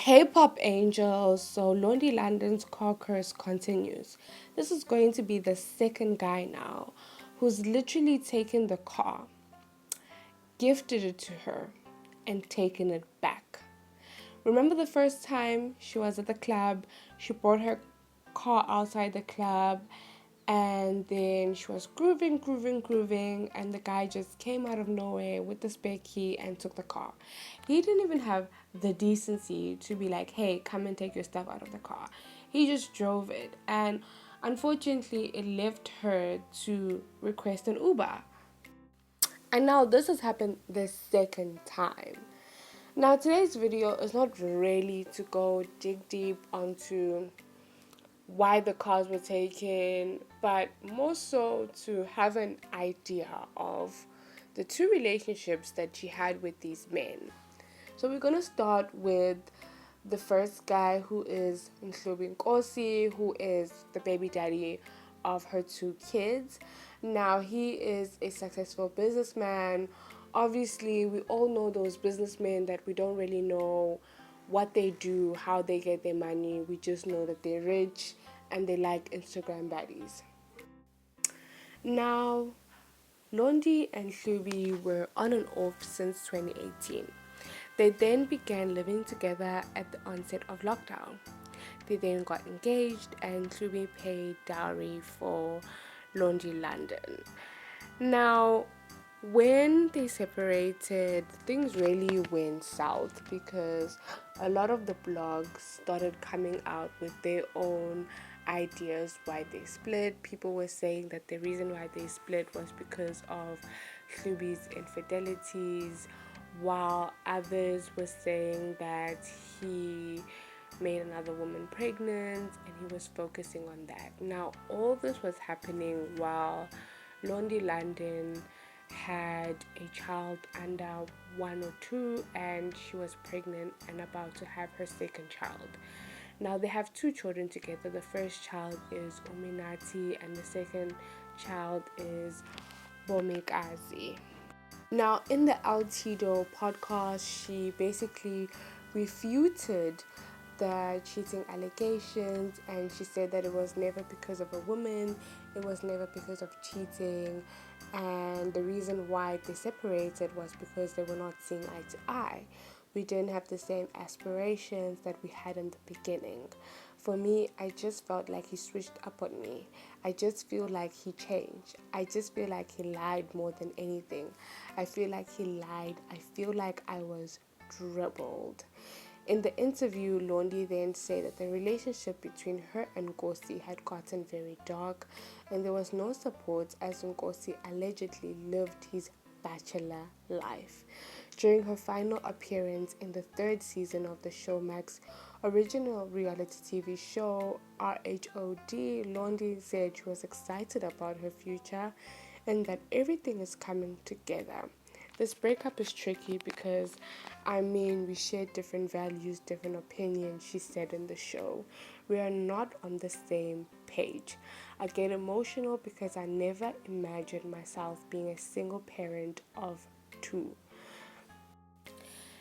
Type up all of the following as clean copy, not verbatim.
Hey Pop Angels, so Londie London's car curse continues. This is going to be the second guy now who's literally taken the car, gifted it to her, and taken it back. Remember the first time she was at the club, she brought her car outside the club, and then she was grooving, and the guy just came out of nowhere with the spare key and took the car. He didn't even have the decency to be like, hey, come and take your stuff out of the car. He just drove it, and unfortunately, it left her to request an Uber. And now this has happened the second time. Now, today's video is not really to go dig deep onto why the cars were taken, but more so to have an idea of the two relationships that she had with these men. So we're going to start with the first guy, who is Mhlubi Nkosi, who is the baby daddy of her two kids. Now, he is a successful businessman. Obviously, we all know those businessmen that we don't really know what they do, how they get their money. We just know that they're rich and they like Instagram baddies. Now, Londie and Hlubi were on and off since 2018. They then began living together at the onset of lockdown. They then got engaged and Hlubi paid dowry for Londie London. Now, when they separated, things really went south because a lot of the blogs started coming out with their own ideas why they split. People were saying that the reason why they split was because of Hlubi's infidelities, while others were saying that he made another woman pregnant and he was focusing on that. Now, all this was happening while Londie London had a child under 1 or 2, and she was pregnant and about to have her second child. Now they have 2 children together. The first child is Uminati and the second child is Bomikazi. Now, in the Altido podcast, she basically refuted the cheating allegations, and she said that it was never because of a woman, it was never because of cheating, and the reason why they separated was because they were not seeing eye to eye. We didn't have the same aspirations that we had in the beginning. For me, I just felt like he switched up on me. I just feel like he changed. I just feel like he lied more than anything. I feel like he lied. I feel like I was dribbled. In the interview, Londie then said that the relationship between her and Nkosi had gotten very dark and there was no support as Nkosi allegedly lived his bachelor life. During her final appearance in the 3rd season of the Showmax original reality TV show RHOD, Londie said she was excited about her future and that everything is coming together. This breakup is tricky because, we share different values, different opinions, she said in the show. We are not on the same page. I get emotional because I never imagined myself being a single parent of 2.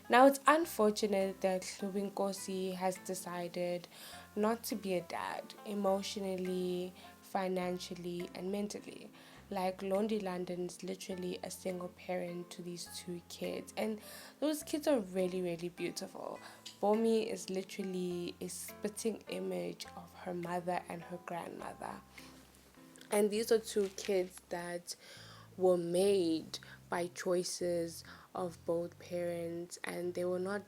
Now, it's unfortunate that Nkosi has decided not to be a dad emotionally, financially, and mentally. Like, Londie London's literally a single parent to these 2 kids, and those kids are really, really beautiful. Bomi is literally a spitting image of her mother and her grandmother. And these are 2 kids that were made by choices of both parents, and they were not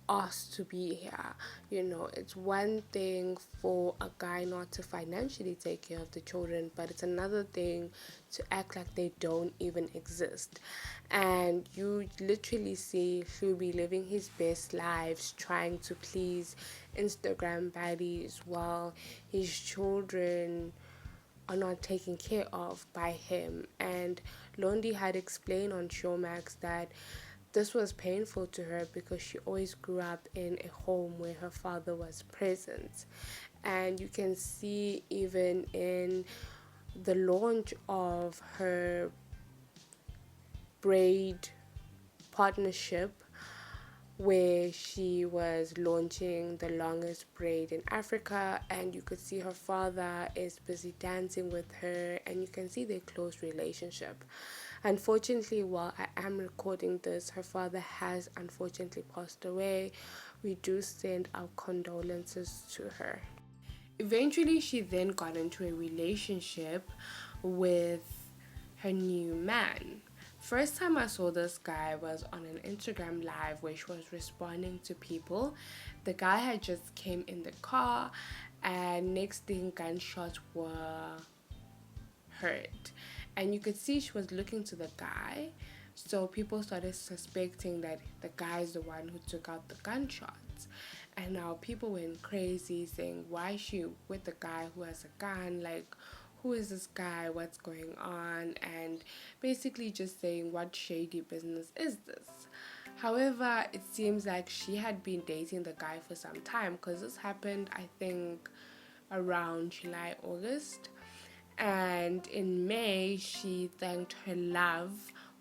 asked to be here. It's one thing for a guy not to financially take care of the children, but it's another thing to act like they don't even exist. And you literally see Hlubi living his best lives, trying to please Instagram baddies while his children are not taken care of by him. And Londie had explained on Showmax that this was painful to her because she always grew up in a home where her father was present. And you can see even in the launch of her braid partnership, where she was launching the longest braid in Africa, and you could see her father is busy dancing with her, and you can see their close relationship. Unfortunately, while I am recording this, her father has unfortunately passed away. We do send our condolences to her. Eventually, she then got into a relationship with her new man. First time I saw this guy was on an Instagram live where she was responding to people. The guy had just came in the car, and next thing gunshots were heard, and you could see she was looking to the guy. So people started suspecting that the guy is the one who took out the gunshots. And now people went crazy saying, why is she with the guy who has a gun? Like, who is this guy? What's going on? And basically just saying, what shady business is this? However, it seems like she had been dating the guy for some time, because this happened, I think, around July, August. And in May, she thanked her love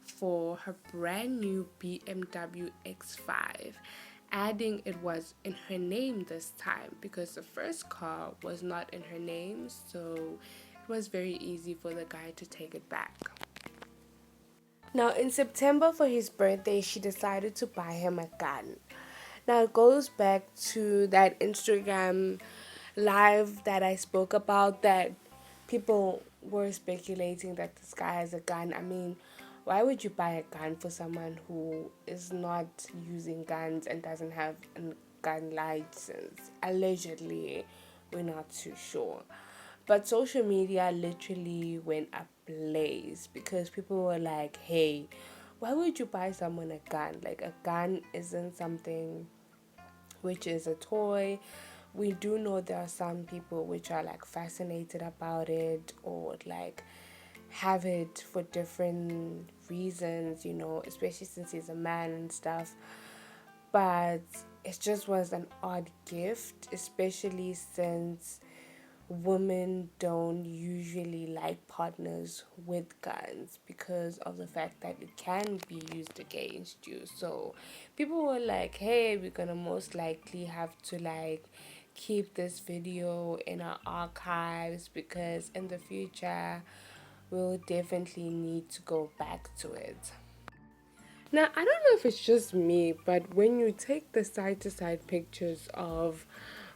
for her brand new BMW X5, adding it was in her name this time because the first car was not in her name, so it was very easy for the guy to take it back. Now, in September for his birthday, she decided to buy him a gun. Now, it goes back to that Instagram live that I spoke about, that people were speculating that this guy has a gun. I mean, why would you buy a gun for someone who is not using guns and doesn't have a gun license? Allegedly, we're not too sure. But social media literally went ablaze because people were like, hey, why would you buy someone a gun? Like, a gun isn't something which is a toy. We do know there are some people which are like fascinated about it, or like have it for different reasons, especially since he's a man and stuff. But it just was an odd gift, especially since women don't usually like partners with guns because of the fact that it can be used against you. So people were like, hey, we're gonna most likely have to like keep this video in our archives because in the future we'll definitely need to go back to it. Now, I don't know if it's just me, but when you take the side to side pictures of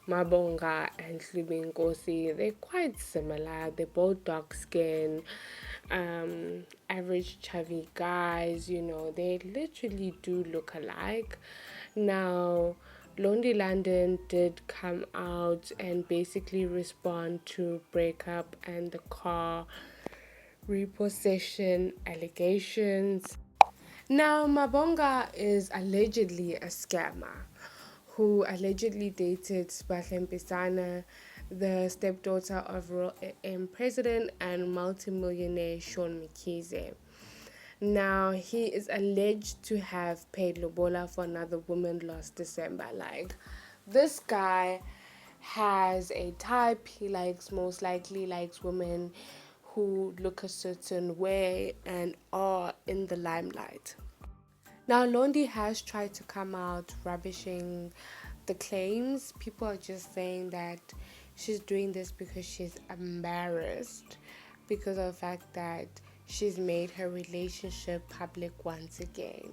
Mabonga and Slubinkosi, they're quite similar. They're both dark skinned, average chubby guys, they literally do look alike. Now, Londie London did come out and basically respond to breakup and the car repossession allegations. Now, Mabonga is allegedly a scammer who allegedly dated Spahle Mpisana, the stepdaughter of Royal President and multimillionaire Sean Mkhize. Now, he is alleged to have paid lobola for another woman last December. Like, this guy has a type. He most likely likes women who look a certain way and are in the limelight. Now, Londie has tried to come out rubbishing the claims. People are just saying that she's doing this because she's embarrassed because of the fact that she's made her relationship public once again.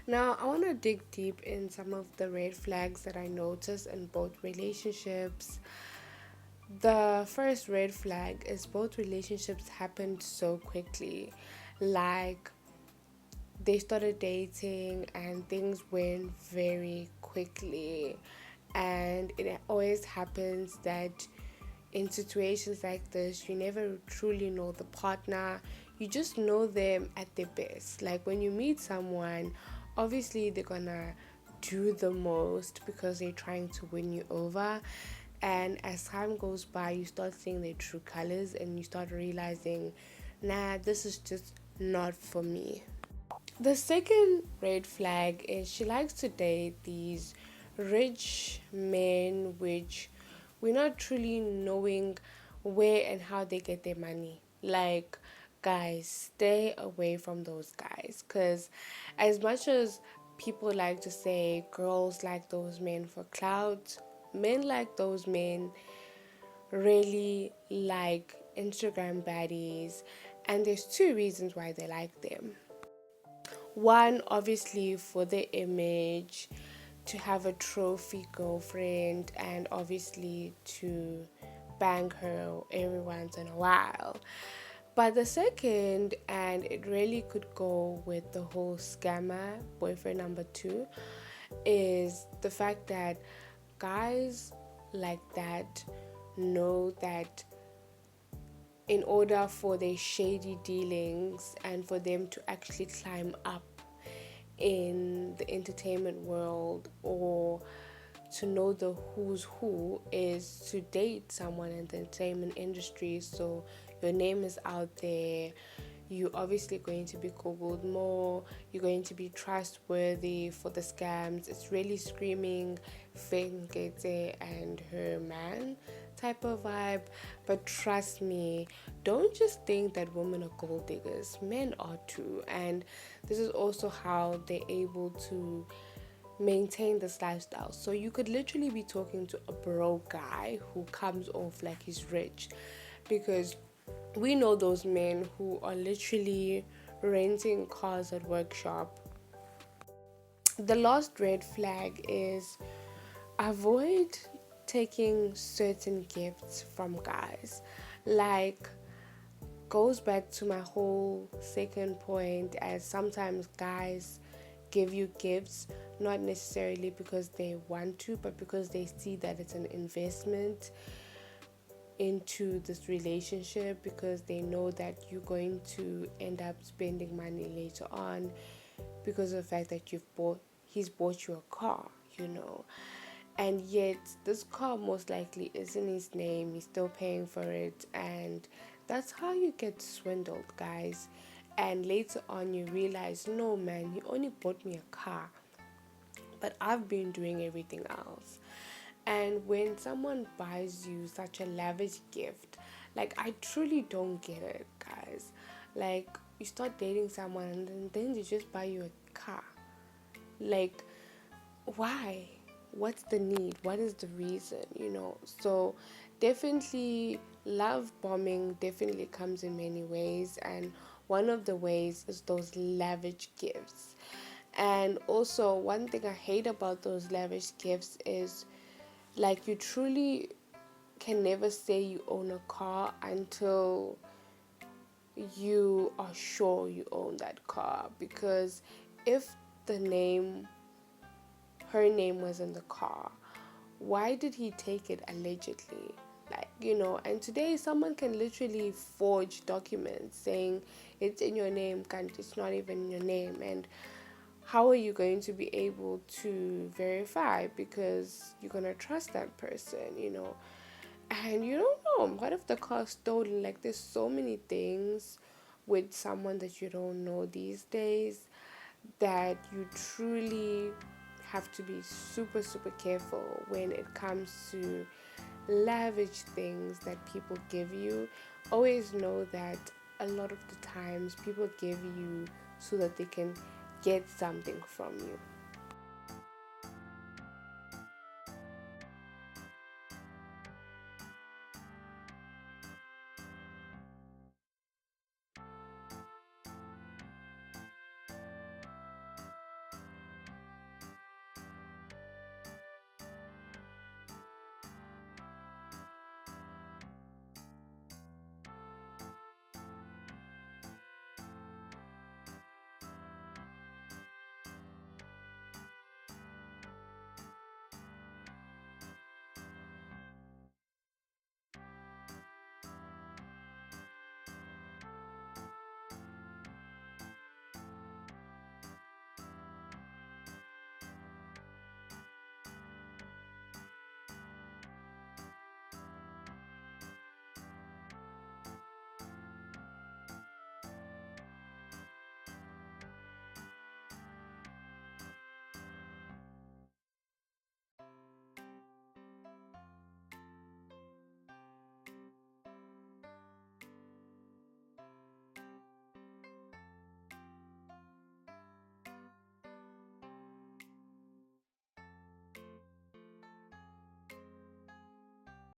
Now, I want to dig deep in some of the red flags that I noticed in both relationships. The first red flag is both relationships happened so quickly. Like, they started dating and things went very quickly. And it always happens that in situations like this, you never truly know the partner. You just know them at their best. Like, when you meet someone, obviously they're gonna do the most because they're trying to win you over. And as time goes by, you start seeing their true colors and you start realizing, nah, this is just not for me. The second red flag is she likes to date these rich men, which we're not truly knowing where and how they get their money. Like, guys, stay away from those guys, because as much as people like to say girls like those men for clout. Men like those men really like Instagram baddies, and there's two reasons why they like them. One, obviously, for the image, to have a trophy girlfriend, and obviously to bang her every once in a while. But the second, and it really could go with the whole scammer boyfriend number two, is the fact that guys like that know that in order for their shady dealings and for them to actually climb up in the entertainment world, or to know the who's who, is to date someone in the entertainment industry. So your name is out there, you're obviously going to be googled more, you're going to be trustworthy for the scams. It's really screaming Fengete and her man type of vibe. But trust me, don't just think that women are gold diggers, men are too. And this is also how they're able to maintain this lifestyle. So you could literally be talking to a broke guy who comes off like he's rich, because we know those men who are literally renting cars at workshop. The last red flag is avoid taking certain gifts from guys. Like, goes back to my whole second point, as sometimes guys give you gifts not necessarily because they want to, but because they see that it's an investment into this relationship, because they know that you're going to end up spending money later on because of the fact that he's bought you a car, and yet this car most likely is in his name, he's still paying for it. And that's how you get swindled, guys. And later on you realize, no man, he only bought me a car, but I've been doing everything else. And when someone buys you such a lavish gift, like, I truly don't get it, guys. Like, you start dating someone and then they just buy you a car. Like, why? What's the need? What is the reason? So definitely, love bombing definitely comes in many ways, and one of the ways is those lavish gifts. And also, one thing I hate about those lavish gifts is, like, you truly can never say you own a car until you are sure you own that car. Because if the name her name was in the car, why did he take it allegedly? Like, and today someone can literally forge documents saying it's in your name, it's not even in your name. And how are you going to be able to verify? Because you're going to trust that person, and you don't know, what if the car's stolen? Like, there's so many things with someone that you don't know these days, that you truly have to be super, super careful when it comes to lavish things that people give you. Always know that a lot of the times people give you so that they can get something from you.